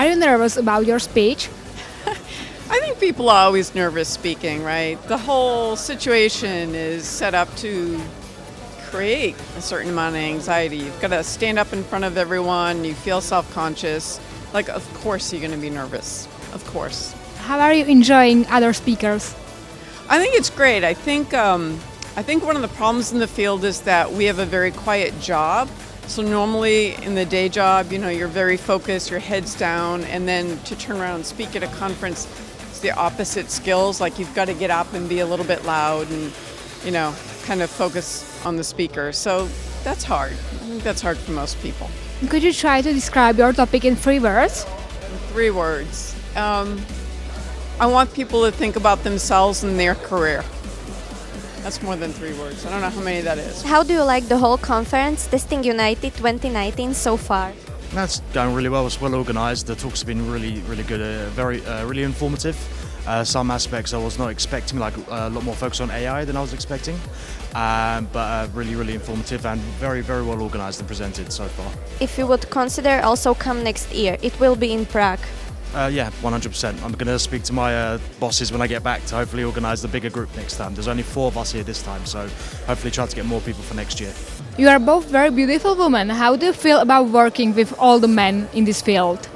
Are you nervous about your speech? I think people are always nervous speaking, right? The whole situation is set up to create a certain amount of anxiety. You've got to stand up in front of everyone, you feel self-conscious. Like, of course you're going to be nervous, of course. How are you enjoying other speakers? I think it's great. I think one of the problems in the field is that we have a very quiet job. So normally in the day job, you're very focused, your head's down, and then to turn around and speak at a conference, it's the opposite skills. Like you've got to get up and be a little bit loud and, kind of focus on the speaker. So that's hard. I think that's hard for most people. Could you try to describe your topic in 3 words? 3 words. I want people to think about themselves and their career. That's more than 3 words. I don't know how many that is. How do you like the whole conference, Testing United 2019 so far? That's going really well. It's well organised. The talks have been really, really good. Really informative. Some aspects I was not expecting, like a lot more focus on AI than I was expecting. But really, really informative and very, very well organised and presented so far. If you would consider also come next year, it will be in Prague. Yeah, 100%. I'm going to speak to my bosses when I get back to hopefully organise the bigger group next time. There's only 4 of us here this time, so hopefully try to get more people for next year. You are both very beautiful women. How do you feel about working with all the men in this field?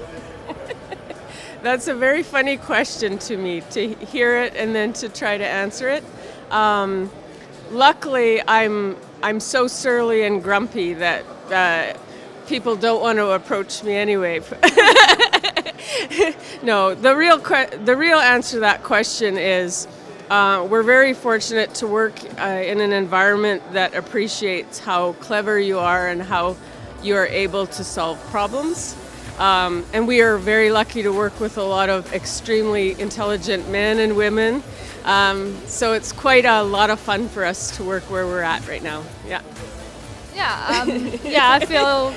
That's a very funny question to me, to hear it and then to try to answer it. Luckily, I'm so surly and grumpy that people don't want to approach me anyway. No, the real answer to that question is we're very fortunate to work in an environment that appreciates how clever you are and how you are able to solve problems. And we are very lucky to work with a lot of extremely intelligent men and women. So it's quite a lot of fun for us to work where we're at right now. Yeah. Yeah, I feel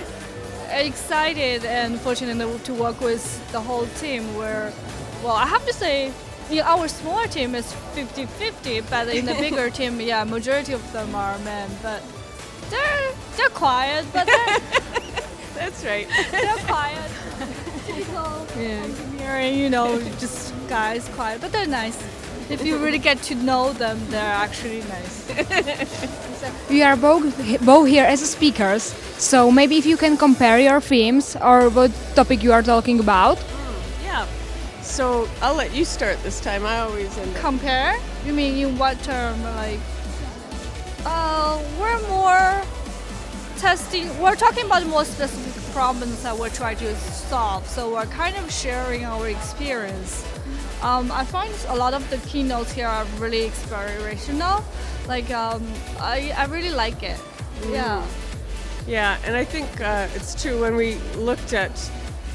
excited and fortunate to work with the whole team where, well, I have to say, our small team is 50-50, but in the bigger team, yeah, majority of them are men, but they're quiet, but That's right. they're quiet. Typical engineering, just guys quiet, but they're nice. If you really get to know them, they're actually nice. We are both here as speakers, so maybe if you can compare your themes or what topic you are talking about. Yeah. So I'll let you start this time. I always end up. Compare? You mean in what term? Like, we're more testing. We're talking about more specific problems that we're trying to solve. So we're kind of sharing our experience. I find a lot of the keynotes here are really inspirational. Like, I really like it. Yeah. Yeah, and I think it's true when we looked at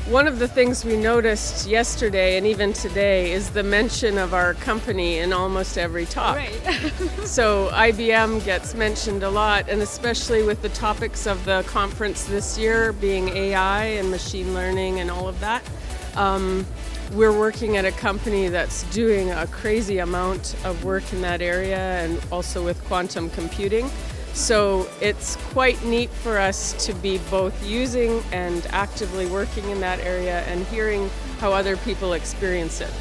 one of the things we noticed yesterday and even today is the mention of our company in almost every talk. Right. So IBM gets mentioned a lot, and especially with the topics of the conference this year being AI and machine learning and all of that. We're working at a company that's doing a crazy amount of work in that area and also with quantum computing. So it's quite neat for us to be both using and actively working in that area and hearing how other people experience it.